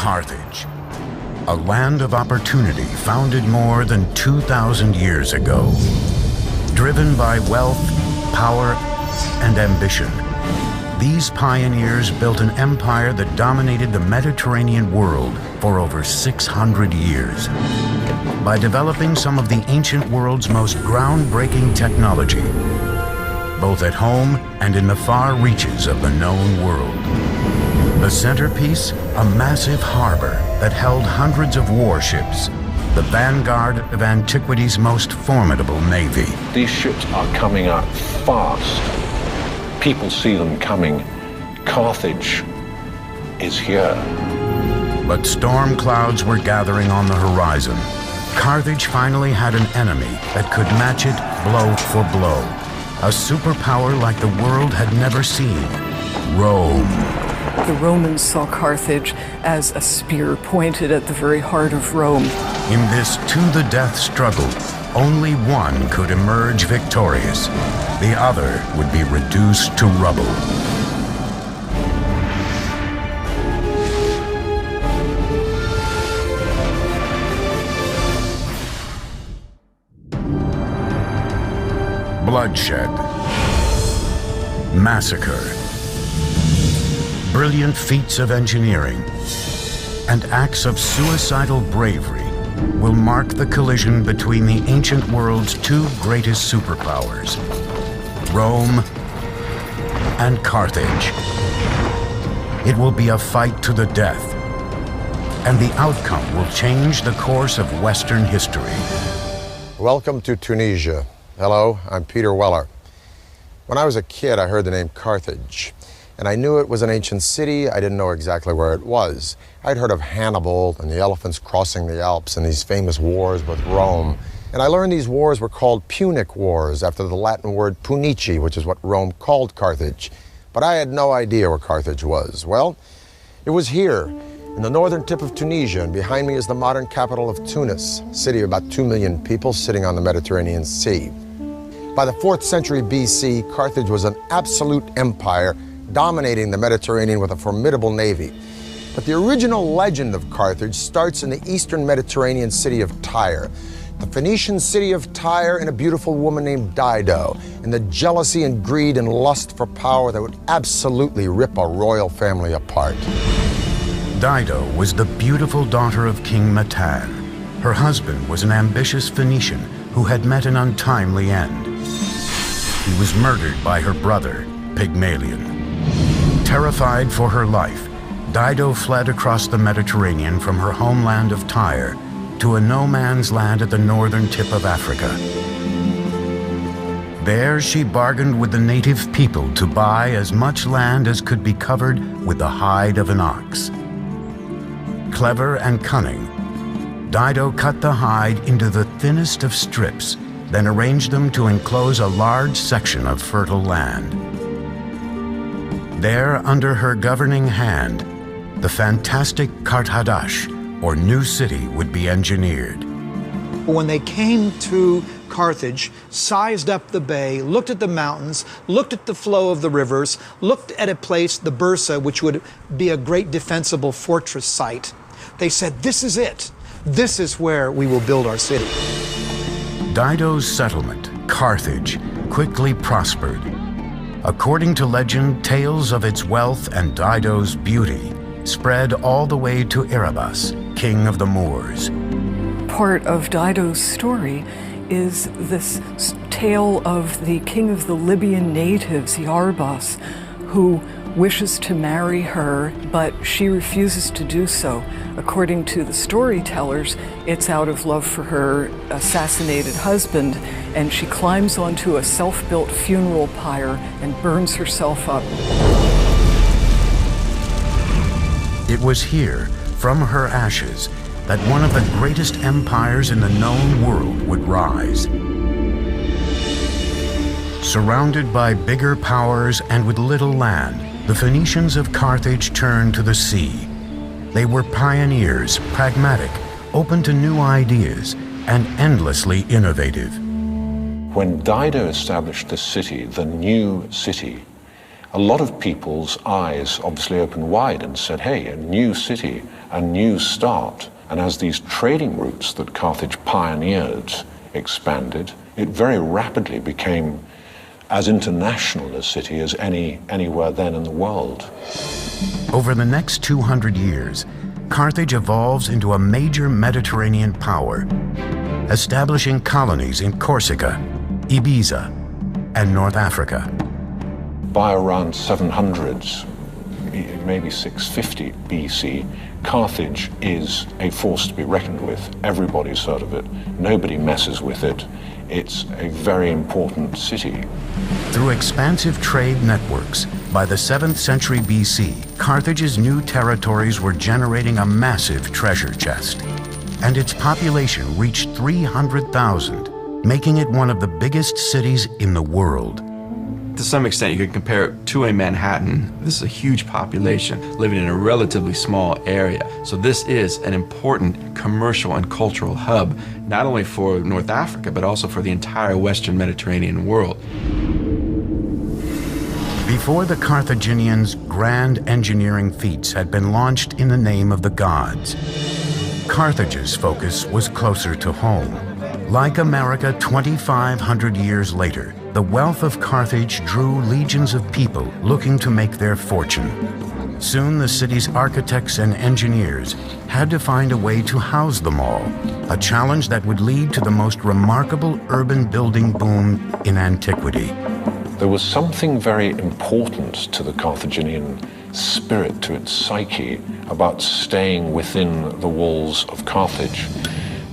Carthage, a land of opportunity founded more than 2,000 years ago. Driven by wealth, power, and ambition, these pioneers built an empire that dominated the Mediterranean world for over 600 years. By developing some of the ancient world's most groundbreaking technology, both at home and in the far reaches of the known world. The centerpiece, a massive harbor that held hundreds of warships, the vanguard of antiquity's most formidable navy. These ships are coming up fast. People see them coming. Carthage is here. But storm clouds were gathering on the horizon. Carthage finally had an enemy that could match it blow for blow. A superpower like the world had never seen, Rome. The Romans saw Carthage as a spear pointed at the very heart of Rome. In this to-the-death struggle, only one could emerge victorious. The other would be reduced to rubble. Bloodshed, massacre, brilliant feats of engineering, and acts of suicidal bravery will mark the collision between the ancient world's two greatest superpowers, Rome and Carthage. It will be a fight to the death, and the outcome will change the course of Western history. Welcome to Tunisia. Hello, I'm Peter Weller. When I was a kid, I heard the name Carthage, and I knew it was an ancient city. I didn't know exactly where it was. I'd heard of Hannibal and the elephants crossing the Alps and these famous wars with Rome. And I learned these wars were called Punic Wars, after the Latin word punici, which is what Rome called Carthage. But I had no idea where Carthage was. Well, it was here, in the northern tip of Tunisia, and behind me is the modern capital of Tunis, a city of about 2 million people sitting on the Mediterranean Sea. By the 4th century BC, Carthage was an absolute empire, dominating the Mediterranean with a formidable navy. But the original legend of Carthage starts in the eastern Mediterranean city of Tyre, the Phoenician city of Tyre, and a beautiful woman named Dido, and the jealousy and greed and lust for power that would absolutely rip a royal family apart. Dido was the beautiful daughter of King Matan. Her husband was an ambitious Phoenician who had met an untimely end. He was murdered by her brother, Pygmalion. Terrified for her life, Dido fled across the Mediterranean from her homeland of Tyre to a no-man's land at the northern tip of Africa. There she bargained with the native people to buy as much land as could be covered with the hide of an ox. Clever and cunning, Dido cut the hide into the thinnest of strips, then arranged them to enclose a large section of fertile land. There, under her governing hand, the fantastic Carthage, or new city, would be engineered. When they came to Carthage, sized up the bay, looked at the mountains, looked at the flow of the rivers, looked at a place, the Bursa, which would be a great defensible fortress site, they said, this is it. This is where we will build our city. Dido's settlement, Carthage, quickly prospered. According to legend, tales of its wealth and Dido's beauty spread all the way to Erebus, king of the Moors. Part of Dido's story is this tale of the king of the Libyan natives, Erebus, who wishes to marry her, but she refuses to do so. According to the storytellers, it's out of love for her assassinated husband, and she climbs onto a self-built funeral pyre and burns herself up. It was here, from her ashes, that one of the greatest empires in the known world would rise. Surrounded by bigger powers and with little land, the Phoenicians of Carthage turned to the sea. They were pioneers, pragmatic, open to new ideas, and endlessly innovative. When Dido established the city, the new city, a lot of people's eyes obviously opened wide and said, hey, a new city, a new start. And as these trading routes that Carthage pioneered expanded, it very rapidly became as international a city as anywhere then in the world. Over the next 200 years, Carthage evolves into a major Mediterranean power, establishing colonies in Corsica, Ibiza, and North Africa. By around 700, maybe 650 BC, Carthage is a force to be reckoned with. Everybody's heard of it. Nobody messes with it. It's a very important city. Through expansive trade networks, by the 7th century BC, Carthage's new territories were generating a massive treasure chest, and its population reached 300,000, making it one of the biggest cities in the world. To some extent, you could compare it to a Manhattan. This is a huge population living in a relatively small area. So this is an important commercial and cultural hub, not only for North Africa, but also for the entire Western Mediterranean world. Before the Carthaginians' grand engineering feats had been launched in the name of the gods, Carthage's focus was closer to home. Like America 2,500 years later, the wealth of Carthage drew legions of people looking to make their fortune. Soon the city's architects and engineers had to find a way to house them all, a challenge that would lead to the most remarkable urban building boom in antiquity. There was something very important to the Carthaginian spirit, to its psyche, about staying within the walls of Carthage.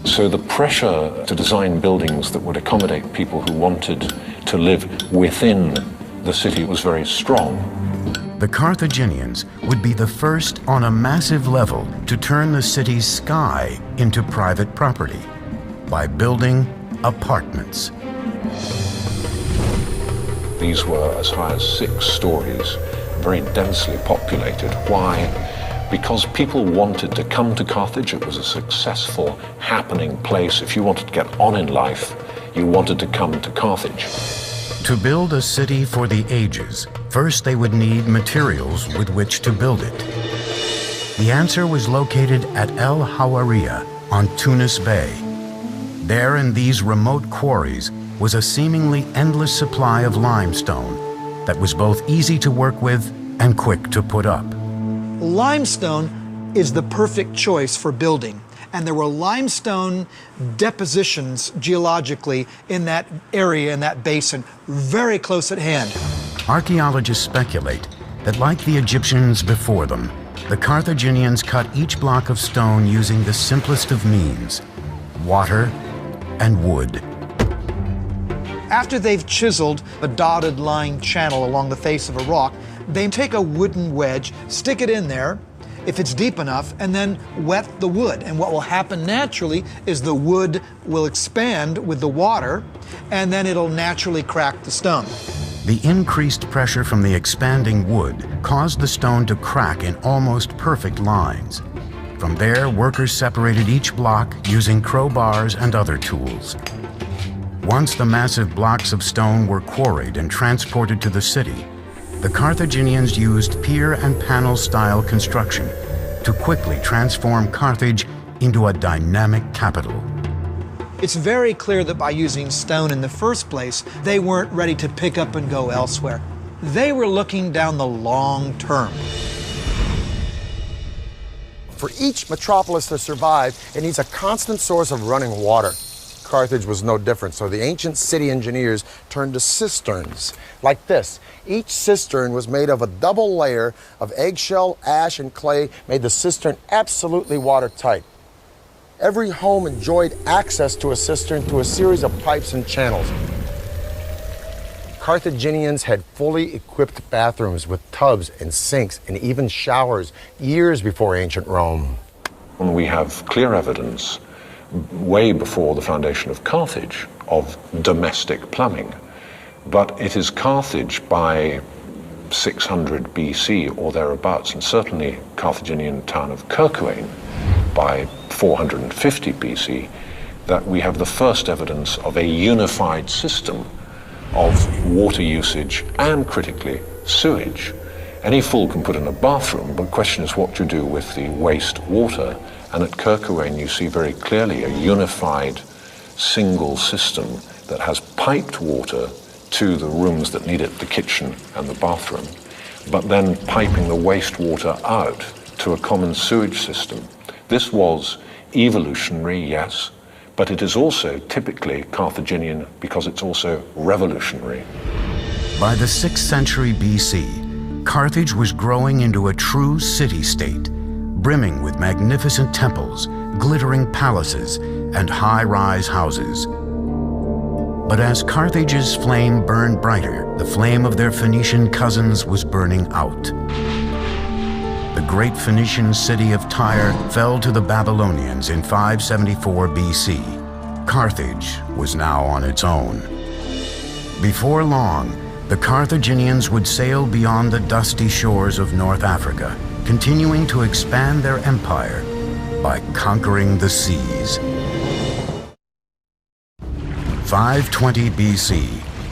So the pressure to design buildings that would accommodate people who wanted to live within the city was very strong. The Carthaginians would be the first on a massive level to turn the city's sky into private property by building apartments. These were as high as 6 stories, very densely populated. Why? Because people wanted to come to Carthage. It was a successful, happening place. If you wanted to get on in life, you wanted to come to Carthage. To build a city for the ages, first they would need materials with which to build it. The answer was located at El Hawaria on Tunis Bay. There in these remote quarries was a seemingly endless supply of limestone that was both easy to work with and quick to put up. Limestone is the perfect choice for building, and there were limestone depositions geologically in that area, in that basin, very close at hand. Archaeologists speculate that, like the Egyptians before them, the Carthaginians cut each block of stone using the simplest of means: water and wood. After they've chiseled a dotted line channel along the face of a rock, they take a wooden wedge, stick it in there, if it's deep enough, and then wet the wood. And what will happen naturally is the wood will expand with the water, and then it'll naturally crack the stone. The increased pressure from the expanding wood caused the stone to crack in almost perfect lines. From there, workers separated each block using crowbars and other tools. Once the massive blocks of stone were quarried and transported to the city, the Carthaginians used pier and panel style construction to quickly transform Carthage into a dynamic capital. It's very clear that by using stone in the first place, they weren't ready to pick up and go elsewhere. They were looking down the long term. For each metropolis to survive, it needs a constant source of running water. Carthage was no different, so the ancient city engineers turned to cisterns like this. Each cistern was made of a double layer of eggshell, ash, and clay, made the cistern absolutely watertight. Every home enjoyed access to a cistern through a series of pipes and channels. Carthaginians had fully equipped bathrooms with tubs and sinks and even showers years before ancient Rome. And we have clear evidence way before the foundation of Carthage of domestic plumbing. But it is Carthage by 600 BC or thereabouts, and certainly Carthaginian town of Kirkuane by 450 BC, that we have the first evidence of a unified system of water usage and, critically, sewage. Any fool can put in a bathroom, but the question is what you do with the waste water. And at Kerkouwen you see very clearly a unified single system that has piped water to the rooms that need it, the kitchen and the bathroom, but then piping the wastewater out to a common sewage system. This was evolutionary, yes, but it is also typically Carthaginian because it's also revolutionary. By the 6th century BC, Carthage was growing into a true city-state, brimming with magnificent temples, glittering palaces, and high-rise houses. But as Carthage's flame burned brighter, the flame of their Phoenician cousins was burning out. The great Phoenician city of Tyre fell to the Babylonians in 574 BC. Carthage was now on its own. Before long, the Carthaginians would sail beyond the dusty shores of North Africa, continuing to expand their empire by conquering the seas. 520 BC,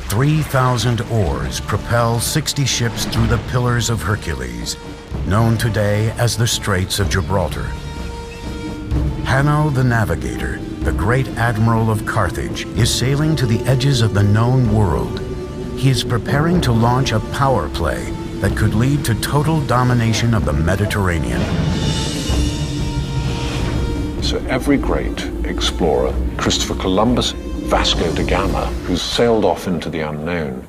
3,000 oars propel 60 ships through the Pillars of Hercules, known today as the Straits of Gibraltar. Hanno the Navigator, the great admiral of Carthage, is sailing to the edges of the known world. He is preparing to launch a power play that could lead to total domination of the Mediterranean. So every great explorer, Christopher Columbus, Vasco da Gama, who sailed off into the unknown,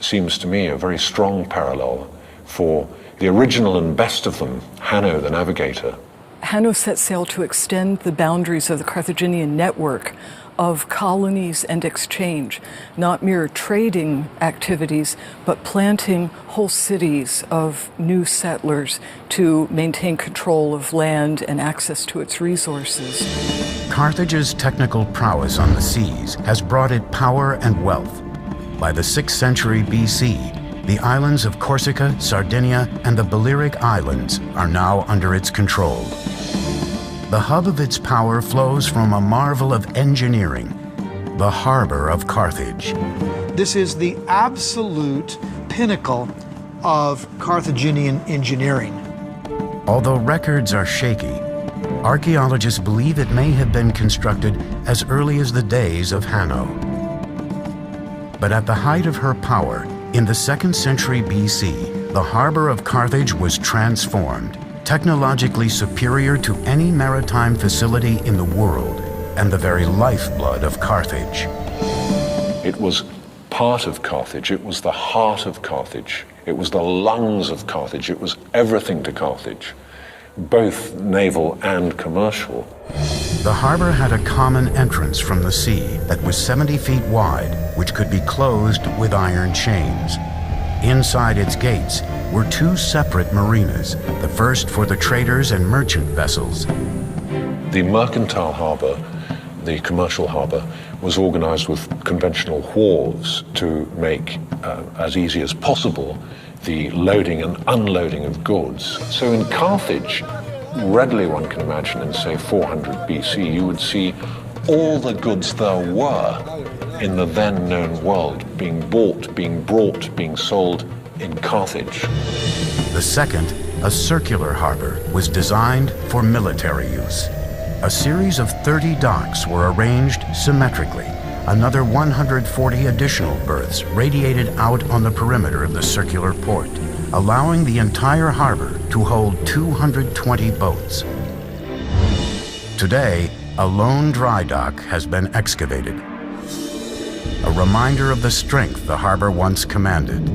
seems to me a very strong parallel for the original and best of them, Hanno the Navigator. Hanno set sail to extend the boundaries of the Carthaginian network of colonies and exchange, not mere trading activities, but planting whole cities of new settlers to maintain control of land and access to its resources. Carthage's technical prowess on the seas has brought it power and wealth. By the 6th century BC, the islands of Corsica, Sardinia, and the Balearic Islands are now under its control. The hub of its power flows from a marvel of engineering, the harbor of Carthage. This is the absolute pinnacle of Carthaginian engineering. Although records are shaky, archaeologists believe it may have been constructed as early as the days of Hanno. But at the height of her power, in the 2nd century BC, the harbor of Carthage was transformed, technologically superior to any maritime facility in the world, and the very lifeblood of Carthage. It was part of Carthage, it was the heart of Carthage, it was the lungs of Carthage, it was everything to Carthage, both naval and commercial. The harbor had a common entrance from the sea that was 70 feet wide, which could be closed with iron chains. Inside its gates were 2 separate marinas, the first for the traders and merchant vessels. The mercantile harbor, the commercial harbor, was organized with conventional wharves to make as easy as possible the loading and unloading of goods. So in Carthage, readily one can imagine in, say, 400 BC, you would see all the goods there were in the then known world being bought, being brought, being sold in Carthage. The second, a circular harbor, was designed for military use. A series of 30 docks were arranged symmetrically. Another 140 additional berths radiated out on the perimeter of the circular port, allowing the entire harbor to hold 220 boats. Today, a lone dry dock has been excavated, a reminder of the strength the harbor once commanded.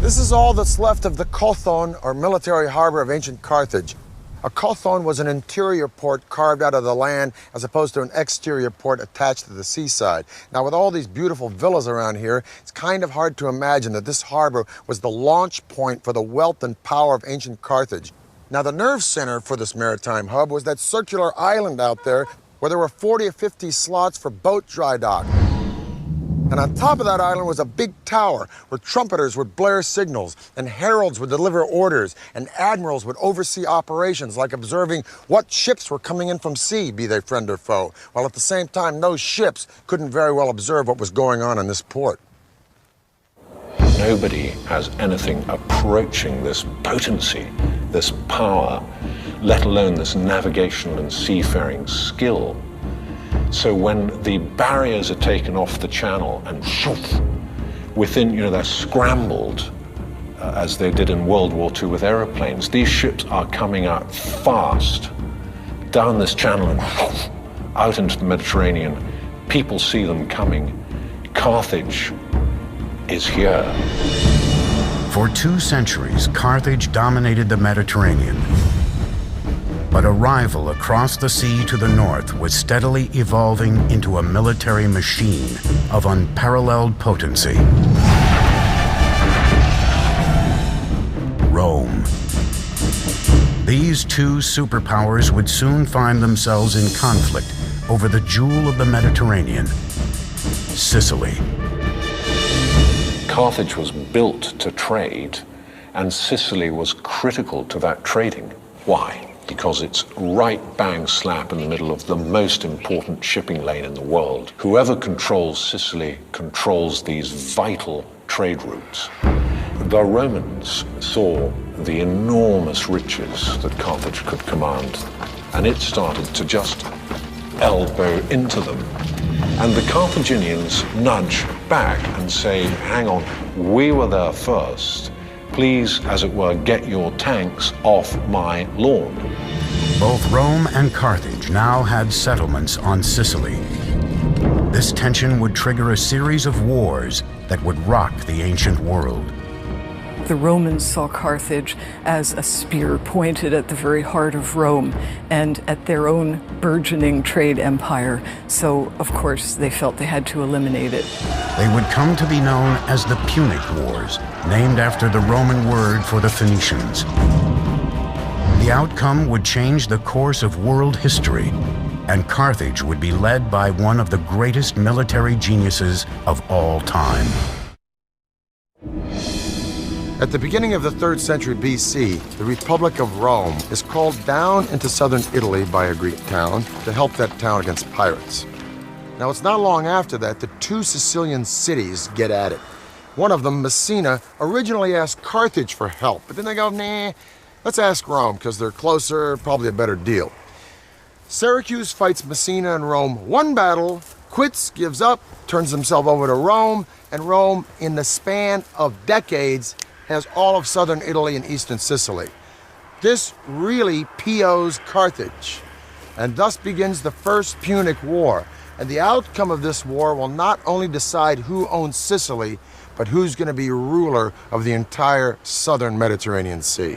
This is all that's left of the Kothon, or military harbor of ancient Carthage. A kothon was an interior port carved out of the land as opposed to an exterior port attached to the seaside. Now, with all these beautiful villas around here, it's kind of hard to imagine that this harbor was the launch point for the wealth and power of ancient Carthage. Now, the nerve center for this maritime hub was that circular island out there where there were 40 or 50 slots for boat dry dock. And on top of that island was a big tower where trumpeters would blare signals and heralds would deliver orders and admirals would oversee operations like observing what ships were coming in from sea, be they friend or foe, while at the same time those ships couldn't very well observe what was going on in this port. nobody has anything approaching this potency, this power, let alone this navigation and seafaring skill. So when the barriers are taken off the channel and within, they're scrambled, as they did in World War II with aeroplanes, these ships are coming out fast down this channel and out into the Mediterranean. People see them coming. Carthage is here. For 2 centuries, Carthage dominated the Mediterranean. But a rival across the sea to the north was steadily evolving into a military machine of unparalleled potency. Rome. These 2 superpowers would soon find themselves in conflict over the jewel of the Mediterranean, Sicily. Carthage was built to trade, and Sicily was critical to that trading. Why? Because it's right bang slap in the middle of the most important shipping lane in the world. Whoever controls Sicily controls these vital trade routes. The Romans saw the enormous riches that Carthage could command, and it started to just elbow into them. And the Carthaginians nudge back and say, hang on, we were there first. Please, as it were, get your tanks off my lawn. Both Rome and Carthage now had settlements on Sicily. This tension would trigger a series of wars that would rock the ancient world. The Romans saw Carthage as a spear pointed at the very heart of Rome and at their own burgeoning trade empire. So, of course, they felt they had to eliminate it. They would come to be known as the Punic Wars, named after the Roman word for the Phoenicians. The outcome would change the course of world history, and Carthage would be led by one of the greatest military geniuses of all time. At the beginning of the 3rd century BC, the Republic of Rome is called down into southern Italy by a Greek town to help that town against pirates. Now, it's not long after that the 2 Sicilian cities get at it. One of them, Messina, originally asked Carthage for help, but then they go, nah, let's ask Rome, because they're closer, probably a better deal. Syracuse fights Messina and Rome 1 battle, quits, gives up, turns himself over to Rome, and Rome, in the span of decades, has all of southern Italy and eastern Sicily. This really POs Carthage, and thus begins the First Punic War. And the outcome of this war will not only decide who owns Sicily, but who's going to be ruler of the entire southern Mediterranean Sea.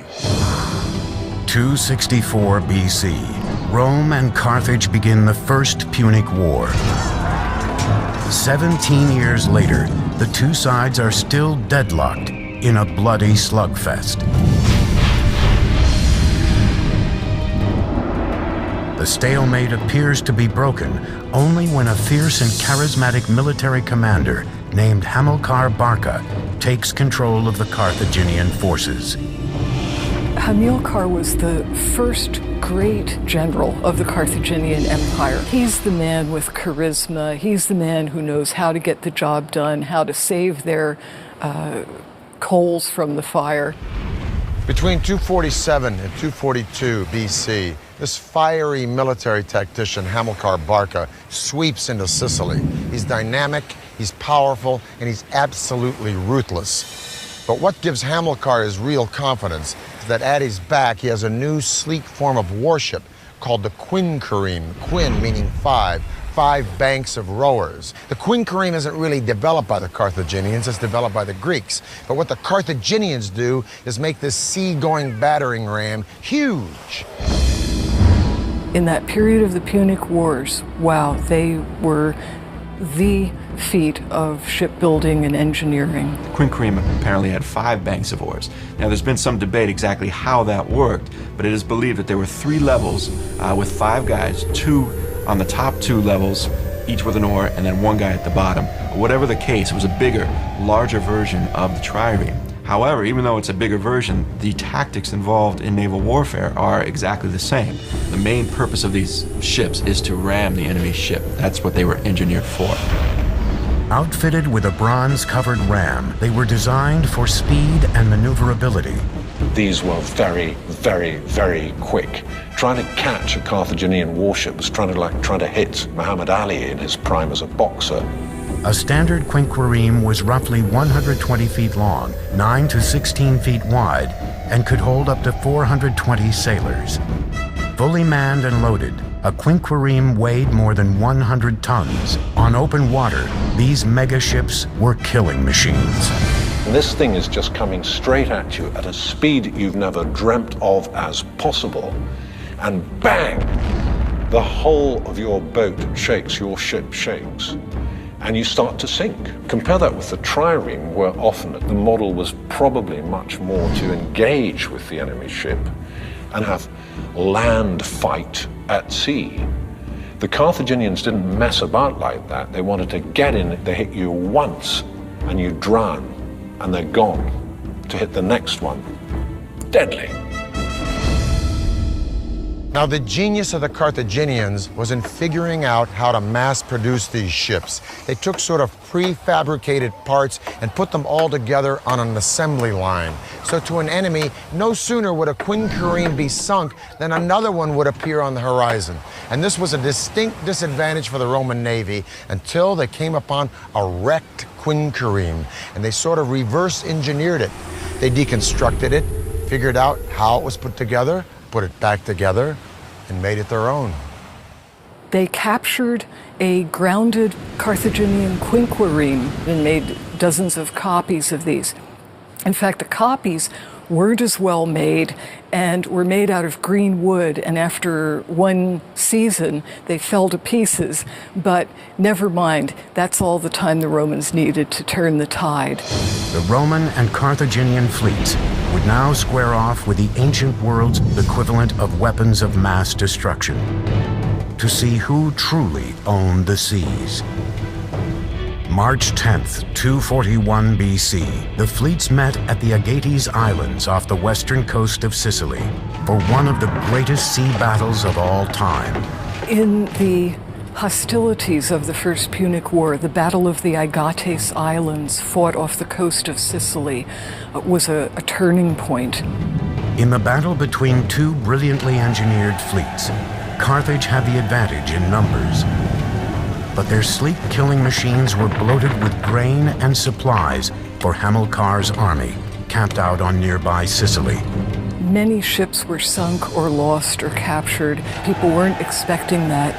264 BC, Rome and Carthage begin the First Punic War. 17 years later, the 2 sides are still deadlocked in a bloody slugfest. The stalemate appears to be broken only when a fierce and charismatic military commander named Hamilcar Barca takes control of the Carthaginian forces. Hamilcar was the first great general of the Carthaginian Empire. He's the man with charisma. He's the man who knows how to get the job done, how to save their coals from the fire. Between 247 and 242 BC, this fiery military tactician, Hamilcar Barca, sweeps into Sicily. He's dynamic, he's powerful, and he's absolutely ruthless. But what gives Hamilcar his real confidence is that at his back he has a new sleek form of warship called the quinquereme, quin meaning 5 banks of rowers. The quinquereme isn't really developed by the Carthaginians, it's developed by the Greeks. But what the Carthaginians do is make this sea-going battering ram huge. In that period of the Punic Wars, wow, they were the feat of shipbuilding and engineering. Quinquereme apparently had 5 banks of oars. Now, there's been some debate exactly how that worked, but it is believed that there were 3 levels with 5 guys, 2 on the top 2 levels, each with an oar, and then 1 guy at the bottom. Whatever the case, it was a bigger, larger version of the trireme. However, even though it's a bigger version, the tactics involved in naval warfare are exactly the same. The main purpose of these ships is to ram the enemy's ship. That's what they were engineered for. Outfitted with a bronze-covered ram, they were designed for speed and maneuverability. These were very, very, very quick. Trying to catch a Carthaginian warship was trying to hit Muhammad Ali in his prime as a boxer. A standard quinquereme was roughly 120 feet long, 9 to 16 feet wide, and could hold up to 420 sailors. Fully manned and loaded, a quinquereme weighed more than 100 tons. On open water, these mega ships were killing machines. And this thing is just coming straight at you at a speed you've never dreamt of as possible. And bang! The whole of your boat shakes, your ship shakes, and you start to sink. Compare that with the trireme, where often the model was probably much more to engage with the enemy ship and have land fight at sea. The Carthaginians didn't mess about like that. They wanted to get in, they hit you once and you drown, and they're gone. To hit the next one, deadly. Now, the genius of the Carthaginians was in figuring out how to mass produce these ships. They took sort of prefabricated parts and put them all together on an assembly line. So to an enemy, no sooner would a quinquereme be sunk than another one would appear on the horizon. And this was a distinct disadvantage for the Roman Navy until they came upon a wrecked quinquereme, and they sort of reverse engineered it. They deconstructed it, figured out how it was put together, put it back together, and made it their own. They captured a grounded Carthaginian quinquereme and made dozens of copies of these. In fact, the copies weren't as well made and were made out of green wood, and after one season they fell to pieces. But never mind, that's all the time the Romans needed to turn the tide. The Roman and Carthaginian fleets would now square off with the ancient world's equivalent of weapons of mass destruction to see who truly owned the seas. March 10th, 241 BC, the fleets met at the Agates Islands off the western coast of Sicily for one of the greatest sea battles of all time. In the hostilities of the First Punic War, the Battle of the Agates Islands, fought off the coast of Sicily, was a turning point. In the battle between two brilliantly engineered fleets, Carthage had the advantage in numbers. But their sleek killing machines were bloated with grain and supplies for Hamilcar's army, camped out on nearby Sicily. Many ships were sunk or lost or captured. People weren't expecting that.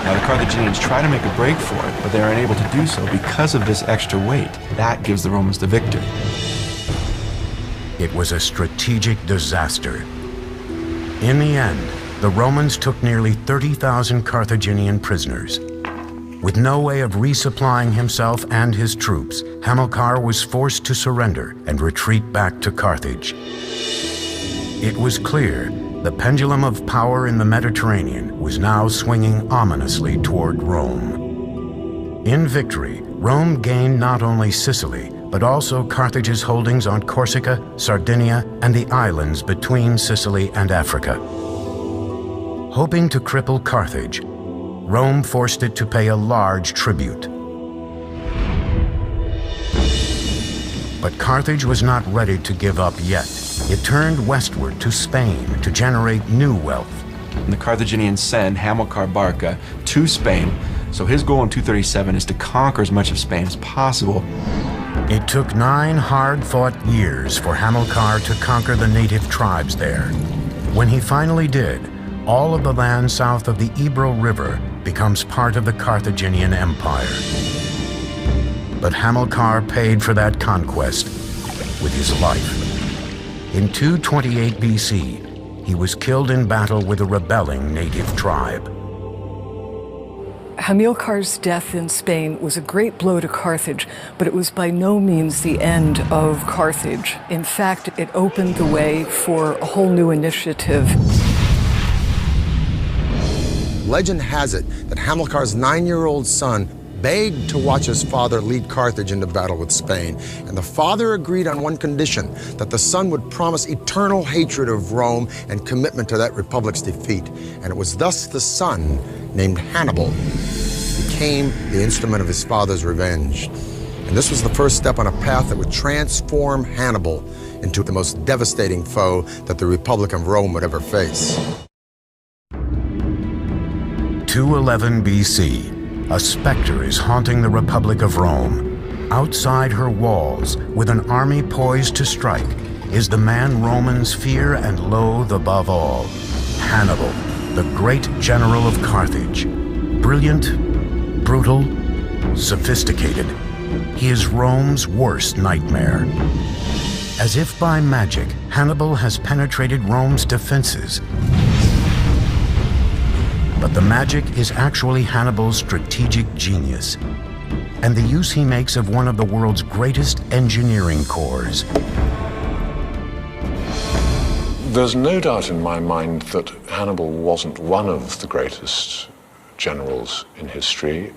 Now, the Carthaginians try to make a break for it, but they are unable to do so because of this extra weight. That gives the Romans the victory. It was a strategic disaster. In the end, the Romans took nearly 30,000 Carthaginian prisoners. With no way of resupplying himself and his troops, Hamilcar was forced to surrender and retreat back to Carthage. It was clear the pendulum of power in the Mediterranean was now swinging ominously toward Rome. In victory, Rome gained not only Sicily, but also Carthage's holdings on Corsica, Sardinia, and the islands between Sicily and Africa. Hoping to cripple Carthage, Rome forced it to pay a large tribute. But Carthage was not ready to give up yet. It turned westward to Spain to generate new wealth. And the Carthaginians send Hamilcar Barca to Spain, so his goal in 237 is to conquer as much of Spain as possible. It took 9 hard-fought years for Hamilcar to conquer the native tribes there. When he finally did, all of the land south of the Ebro River becomes part of the Carthaginian Empire. But Hamilcar paid for that conquest with his life. In 228 BC, he was killed in battle with a rebelling native tribe. Hamilcar's death in Spain was a great blow to Carthage, but it was by no means the end of Carthage. In fact, it opened the way for a whole new initiative. Legend has it that Hamilcar's 9-year-old son begged to watch his father lead Carthage into battle with Spain, and the father agreed on one condition, that the son would promise eternal hatred of Rome and commitment to that republic's defeat. And it was thus the son, named Hannibal, became the instrument of his father's revenge. And this was the first step on a path that would transform Hannibal into the most devastating foe that the Republic of Rome would ever face. 211 BC, a specter is haunting the Republic of Rome. Outside her walls, with an army poised to strike, is the man Romans fear and loathe above all, Hannibal, the great general of Carthage. Brilliant, brutal, sophisticated, he is Rome's worst nightmare. As if by magic, Hannibal has penetrated Rome's defenses. But the magic is actually Hannibal's strategic genius, and the use he makes of one of the world's greatest engineering corps. There's no doubt in my mind that Hannibal wasn't one of the greatest generals in history.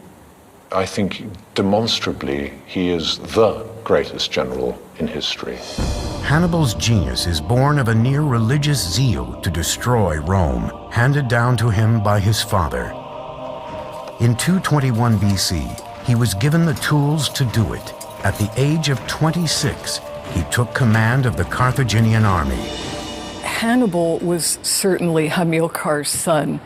I think demonstrably he is the greatest general in history. Hannibal's genius is born of a near religious zeal to destroy Rome, handed down to him by his father. In 221 BC, he was given the tools to do it. At the age of 26, he took command of the Carthaginian army. Hannibal was certainly Hamilcar's son.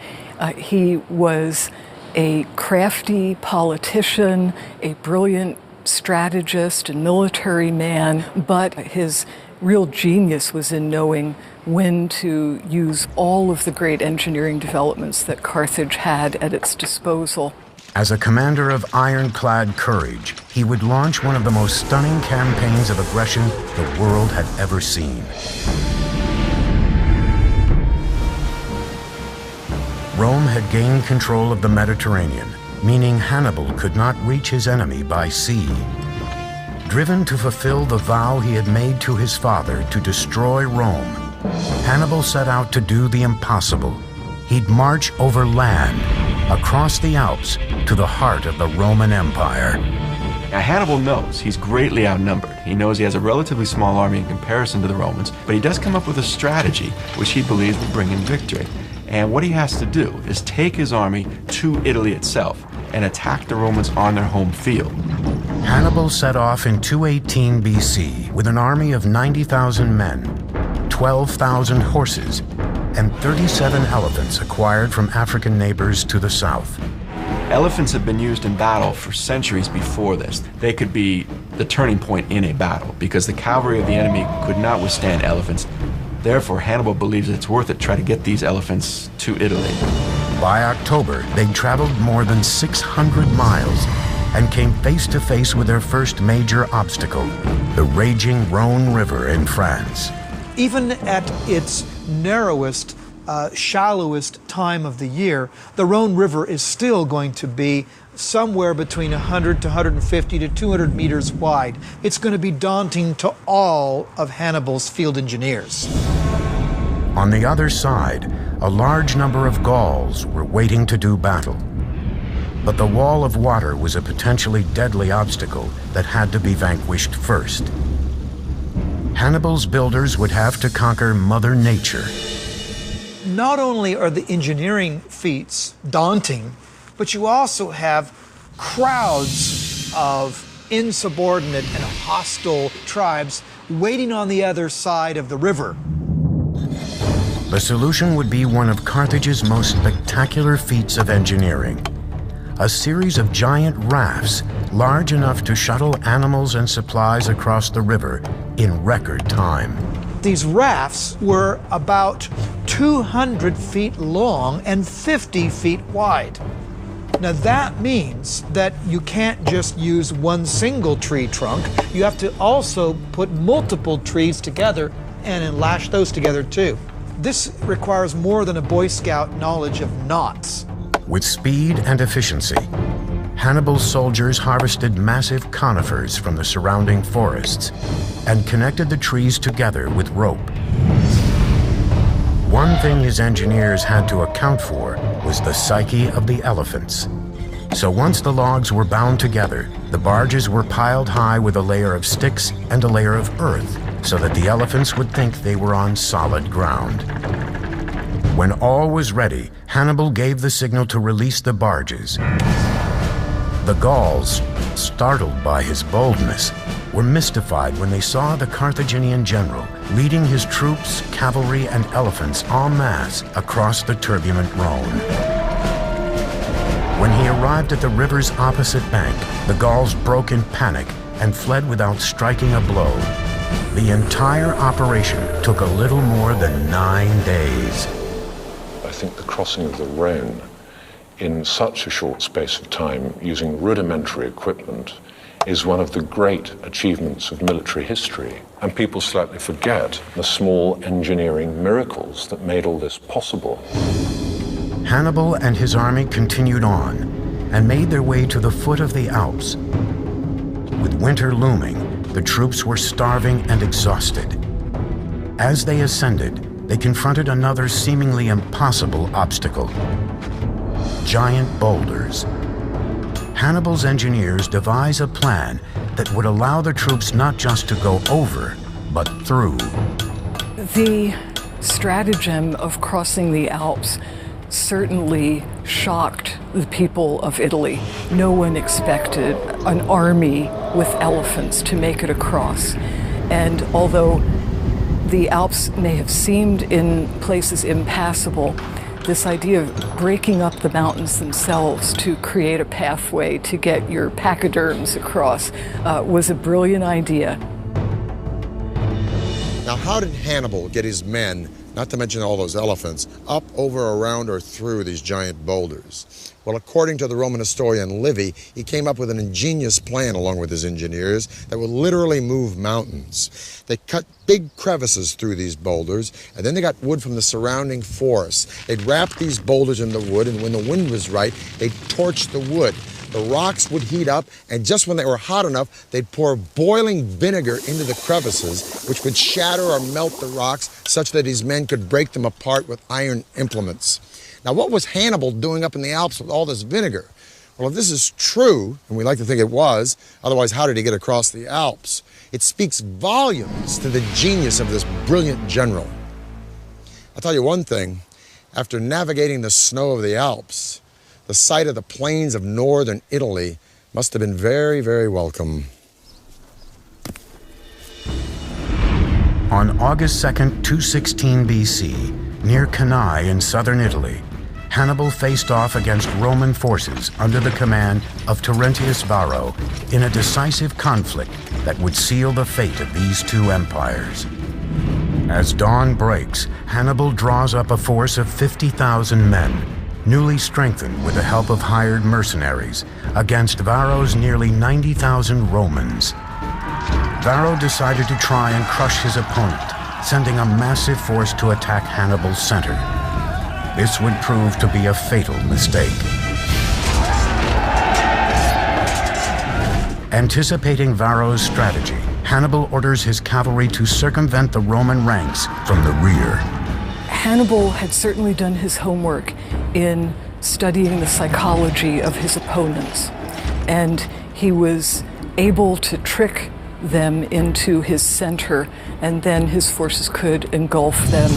He was a crafty politician, a brilliant strategist and military man, but his real genius was in knowing when to use all of the great engineering developments that Carthage had at its disposal. As a commander of ironclad courage, he would launch one of the most stunning campaigns of aggression the world had ever seen. Rome had gained control of the Mediterranean, meaning Hannibal could not reach his enemy by sea. Driven to fulfill the vow he had made to his father to destroy Rome, Hannibal set out to do the impossible. He'd march over land, across the Alps, to the heart of the Roman Empire. Now, Hannibal knows he's greatly outnumbered. He knows he has a relatively small army in comparison to the Romans, but he does come up with a strategy which he believes will bring him victory. And what he has to do is take his army to Italy itself and attack the Romans on their home field. Hannibal set off in 218 BC with an army of 90,000 men, 12,000 horses, and 37 elephants acquired from African neighbors to the south. Elephants have been used in battle for centuries before this. They could be the turning point in a battle because the cavalry of the enemy could not withstand elephants. Therefore, Hannibal believes it's worth it to try to get these elephants to Italy. By October, they'd traveled more than 600 miles and came face to face with their first major obstacle, the raging Rhone River in France. Even at its narrowest, shallowest time of the year, the Rhone River is still going to be somewhere between 100 to 150 to 200 meters wide. It's going to be daunting to all of Hannibal's field engineers. On the other side, a large number of Gauls were waiting to do battle. But the wall of water was a potentially deadly obstacle that had to be vanquished first. Hannibal's builders would have to conquer Mother Nature. Not only are the engineering feats daunting, but you also have crowds of insubordinate and hostile tribes waiting on the other side of the river. The solution would be one of Carthage's most spectacular feats of engineering. A series of giant rafts large enough to shuttle animals and supplies across the river in record time. These rafts were about 200 feet long and 50 feet wide. Now that means that you can't just use one single tree trunk. You have to also put multiple trees together and then lash those together too. This requires more than a Boy Scout knowledge of knots. With speed and efficiency, Hannibal's soldiers harvested massive conifers from the surrounding forests and connected the trees together with rope. One thing his engineers had to account for was the psyche of the elephants. So once the logs were bound together, the barges were piled high with a layer of sticks and a layer of earth so that the elephants would think they were on solid ground. When all was ready, Hannibal gave the signal to release the barges. The Gauls, startled by his boldness, were mystified when they saw the Carthaginian general leading his troops, cavalry, and elephants en masse across the turbulent Rhone. When he arrived at the river's opposite bank, the Gauls broke in panic and fled without striking a blow. The entire operation took a little more than 9 days. I think the crossing of the Rhone in such a short space of time using rudimentary equipment is one of the great achievements of military history. And people slightly forget the small engineering miracles that made all this possible. Hannibal and his army continued on and made their way to the foot of the Alps. With winter looming, the troops were starving and exhausted. As they ascended, they confronted another seemingly impossible obstacle: giant boulders. Hannibal's engineers devise a plan that would allow the troops not just to go over, but through. The stratagem of crossing the Alps certainly shocked the people of Italy. No one expected an army with elephants to make it across. And although the Alps may have seemed in places impassable, this idea of breaking up the mountains themselves to create a pathway to get your pachyderms across was a brilliant idea. Now, how did Hannibal get his men, not to mention all those elephants, up, over, around, or through these giant boulders? Well, according to the Roman historian Livy, he came up with an ingenious plan along with his engineers that would literally move mountains. They cut big crevices through these boulders, and then they got wood from the surrounding forests. They'd wrap these boulders in the wood, and when the wind was right, they'd torch the wood. The rocks would heat up, and just when they were hot enough, they'd pour boiling vinegar into the crevices, which would shatter or melt the rocks such that his men could break them apart with iron implements. Now, what was Hannibal doing up in the Alps with all this vinegar? Well, if this is true, and we like to think it was, otherwise how did he get across the Alps? It speaks volumes to the genius of this brilliant general. I'll tell you one thing, after navigating the snow of the Alps, the sight of the plains of northern Italy must have been very, very welcome. On August 2nd, 216 BC, near Cannae in southern Italy, Hannibal faced off against Roman forces under the command of Terentius Varro in a decisive conflict that would seal the fate of these two empires. As dawn breaks, Hannibal draws up a force of 50,000 men, newly strengthened with the help of hired mercenaries, against Varro's nearly 90,000 Romans. Varro decided to try and crush his opponent, sending a massive force to attack Hannibal's center. This would prove to be a fatal mistake. Anticipating Varro's strategy, Hannibal orders his cavalry to circumvent the Roman ranks from the rear. Hannibal had certainly done his homework in studying the psychology of his opponents, and he was able to trick them into his center, and then his forces could engulf them.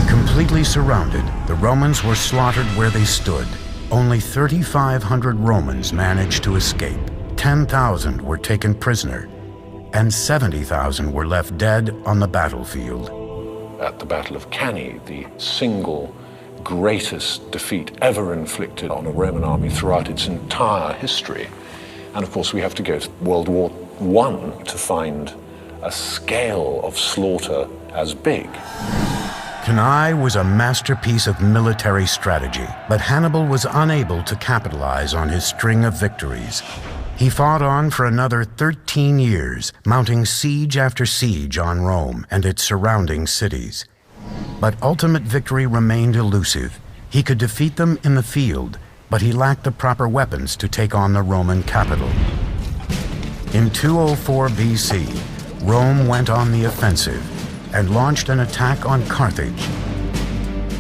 Completely surrounded, the Romans were slaughtered where they stood. Only 3,500 Romans managed to escape. 10,000 were taken prisoner, and 70,000 were left dead on the battlefield. At the Battle of Cannae, the single greatest defeat ever inflicted on a Roman army throughout its entire history. And of course, we have to go to World War I to find a scale of slaughter as big. Cannae was a masterpiece of military strategy, but Hannibal was unable to capitalize on his string of victories. He fought on for another 13 years, mounting siege after siege on Rome and its surrounding cities. But ultimate victory remained elusive. He could defeat them in the field, but he lacked the proper weapons to take on the Roman capital. In 204 BC, Rome went on the offensive and launched an attack on Carthage.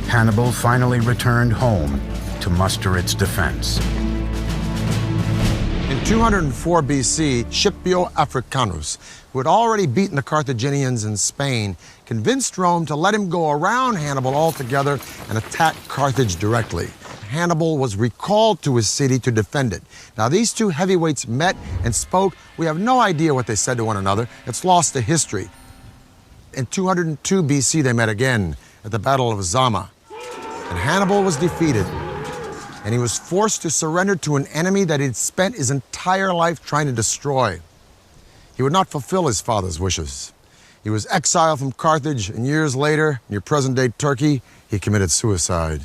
Hannibal finally returned home to muster its defense. In 204 BC, Scipio Africanus, who had already beaten the Carthaginians in Spain, convinced Rome to let him go around Hannibal altogether and attack Carthage directly. Hannibal was recalled to his city to defend it. Now, these two heavyweights met and spoke. We have no idea what they said to one another. It's lost to history. In 202 BC, they met again at the Battle of Zama, and Hannibal was defeated, and he was forced to surrender to an enemy that he'd spent his entire life trying to destroy. He would not fulfill his father's wishes. He was exiled from Carthage, and years later, near present-day Turkey, he committed suicide.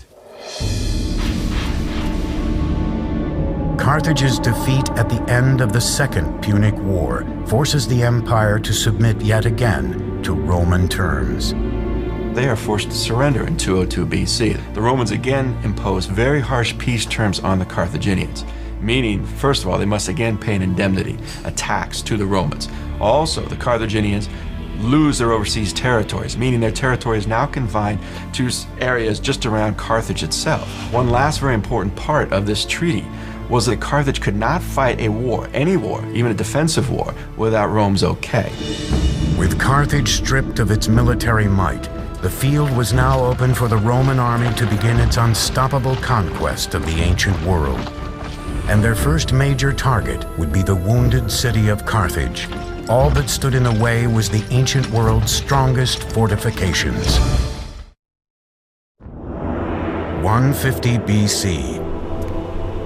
Carthage's defeat at the end of the Second Punic War forces the empire to submit yet again to Roman terms. They are forced to surrender in 202 BC. The Romans again impose very harsh peace terms on the Carthaginians, meaning, first of all, they must again pay an indemnity, a tax to the Romans. Also, the Carthaginians lose their overseas territories, meaning their territory is now confined to areas just around Carthage itself. One last very important part of this treaty was that Carthage could not fight a war, any war, even a defensive war, without Rome's okay. With Carthage stripped of its military might, the field was now open for the Roman army to begin its unstoppable conquest of the ancient world. And their first major target would be the wounded city of Carthage. All that stood in the way was the ancient world's strongest fortifications. 150 BC.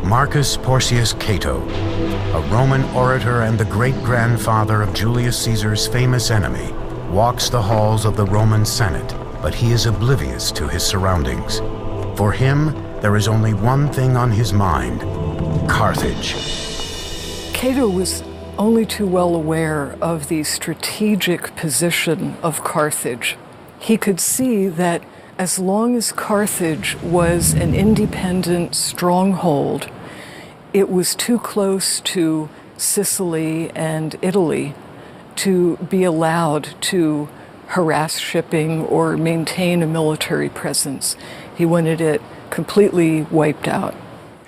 Marcus Porcius Cato, a Roman orator and the great-grandfather of Julius Caesar's famous enemy, walks the halls of the Roman Senate, but he is oblivious to his surroundings. For him, there is only one thing on his mind: Carthage. Cato was only too well aware of the strategic position of Carthage. He could see that as long as Carthage was an independent stronghold, it was too close to Sicily and Italy to be allowed to harass shipping or maintain a military presence. He wanted it completely wiped out.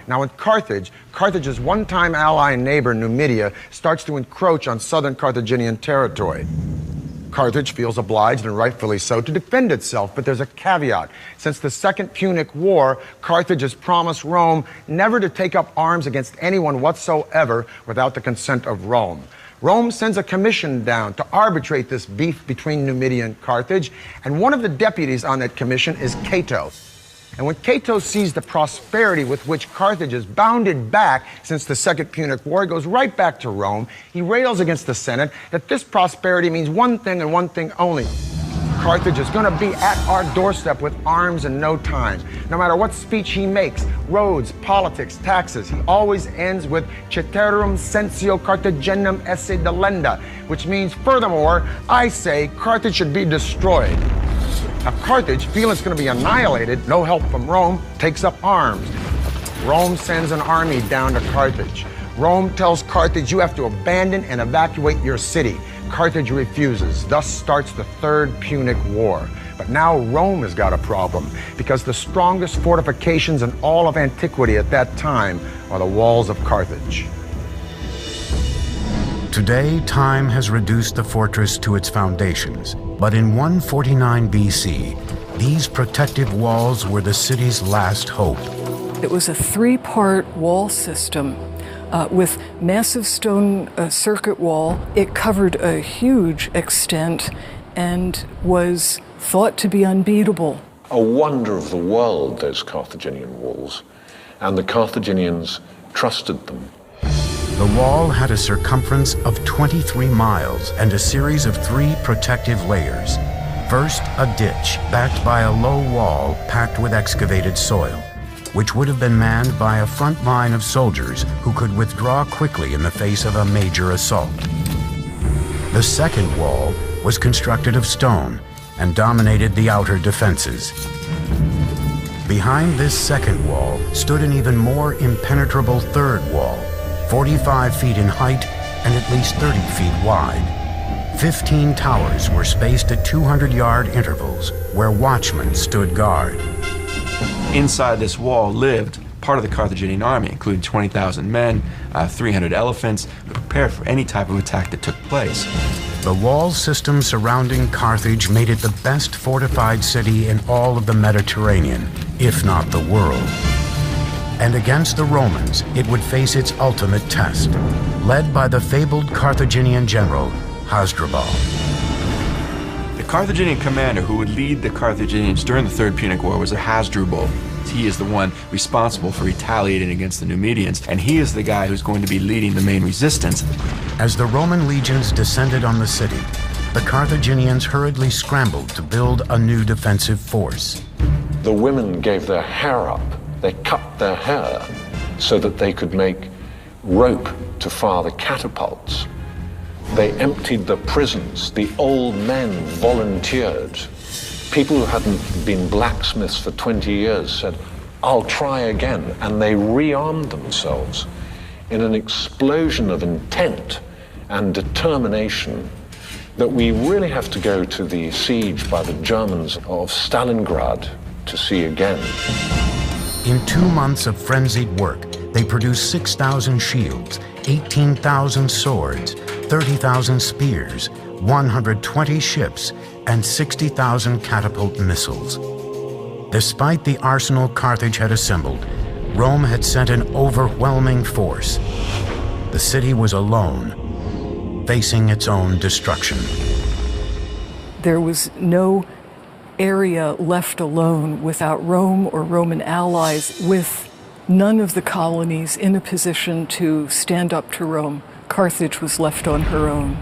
Now in Carthage, Carthage's one-time ally and neighbor, Numidia, starts to encroach on southern Carthaginian territory. Carthage feels obliged, and rightfully so, to defend itself, but there's a caveat. Since the Second Punic War, Carthage has promised Rome never to take up arms against anyone whatsoever without the consent of Rome. Rome sends a commission down to arbitrate this beef between Numidia and Carthage, and one of the deputies on that commission is Cato. And when Cato sees the prosperity with which Carthage has bounded back since the Second Punic War, he goes right back to Rome. He rails against the Senate that this prosperity means one thing and one thing only: Carthage is going to be at our doorstep with arms in no time. No matter what speech he makes, roads, politics, taxes, he always ends with ceterum censeo Carthaginum esse delenda, which means, furthermore, I say Carthage should be destroyed. Now, Carthage, feeling it's going to be annihilated, no help from Rome, takes up arms. Rome sends an army down to Carthage. Rome tells Carthage, you have to abandon and evacuate your city. Carthage refuses. Thus starts the Third Punic War. But now Rome has got a problem, because the strongest fortifications in all of antiquity at that time are the walls of Carthage. Today, time has reduced the fortress to its foundations, but in 149 BC, these protective walls were the city's last hope. It was a three-part wall system with massive stone circuit wall. It covered a huge extent and was thought to be unbeatable. A wonder of the world, those Carthaginian walls, and the Carthaginians trusted them. The wall had a circumference of 23 miles and a series of 3 protective layers. First, a ditch backed by a low wall packed with excavated soil, which would have been manned by a front line of soldiers who could withdraw quickly in the face of a major assault. The second wall was constructed of stone and dominated the outer defenses. Behind this second wall stood an even more impenetrable third wall, 45 feet in height and at least 30 feet wide. 15 towers were spaced at 200-yard intervals where watchmen stood guard. Inside this wall lived part of the Carthaginian army, including 20,000 men, 300 elephants, prepared for any type of attack that took place. The wall system surrounding Carthage made it the best fortified city in all of the Mediterranean, if not the world. And against the Romans, it would face its ultimate test, led by the fabled Carthaginian general, Hasdrubal. The Carthaginian commander who would lead the Carthaginians during the Third Punic War was Hasdrubal. He is the one responsible for retaliating against the Numidians, and he is the guy who's going to be leading the main resistance. As the Roman legions descended on the city, the Carthaginians hurriedly scrambled to build a new defensive force. The women gave their hair up. They cut their hair so that they could make rope to fire the catapults. They emptied the prisons. The old men volunteered. People who hadn't been blacksmiths for 20 years said, "I'll try again," and they rearmed themselves in an explosion of intent and determination that we really have to go to the siege by the Germans of Stalingrad to see again. In 2 months of frenzied work, they produced 6,000 shields, 18,000 swords, 30,000 spears, 120 ships, and 60,000 catapult missiles. Despite the arsenal Carthage had assembled, Rome had sent an overwhelming force. The city was alone, facing its own destruction. There was no area left alone without Rome or Roman allies, with none of the colonies in a position to stand up to Rome. Carthage was left on her own.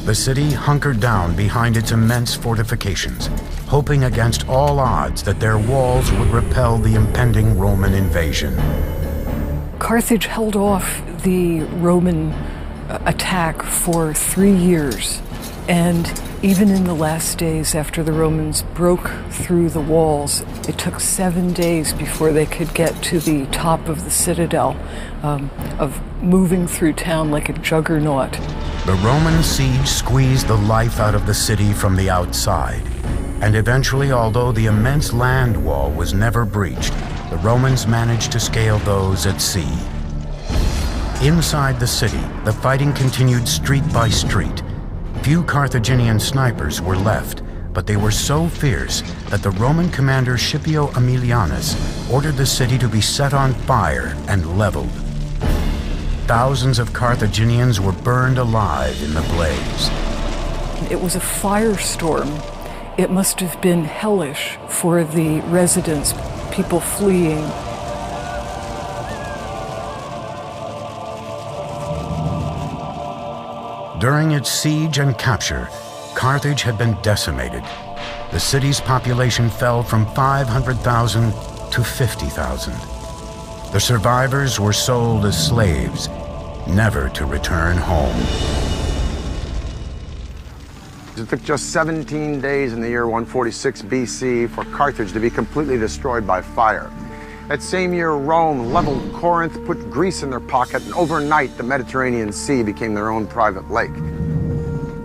The city hunkered down behind its immense fortifications, hoping against all odds that their walls would repel the impending Roman invasion. Carthage held off the Roman attack for 3 years, and even in the last days after the Romans broke through the walls, it took 7 days before they could get to the top of the citadel, of moving through town like a juggernaut. The Roman siege squeezed the life out of the city from the outside, and eventually, although the immense land wall was never breached, the Romans managed to scale those at sea. Inside the city, the fighting continued street by street. Few Carthaginian snipers were left, but they were so fierce that the Roman commander Scipio Aemilianus ordered the city to be set on fire and leveled. Thousands of Carthaginians were burned alive in the blaze. It was a firestorm. It must have been hellish for the residents, people fleeing. During its siege and capture, Carthage had been decimated. The city's population fell from 500,000 to 50,000. The survivors were sold as slaves, never to return home. It took just 17 days in the year 146 BC for Carthage to be completely destroyed by fire. That same year, Rome leveled Corinth, put Greece in their pocket, and overnight the Mediterranean Sea became their own private lake.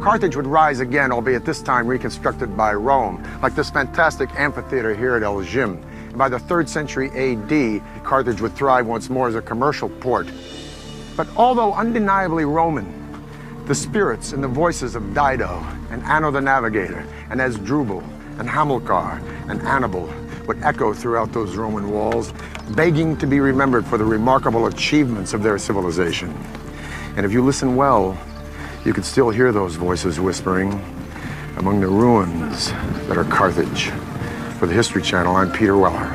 Carthage would rise again, albeit this time reconstructed by Rome, like this fantastic amphitheater here at El Jim. And by the 3rd century AD, Carthage would thrive once more as a commercial port. But although undeniably Roman, the spirits and the voices of Dido and Anno the Navigator and Hasdrubal and Hamilcar and Hannibal would echo throughout those Roman walls, begging to be remembered for the remarkable achievements of their civilization. And if you listen well, you can still hear those voices whispering among the ruins that are Carthage. For the History Channel, I'm Peter Weller.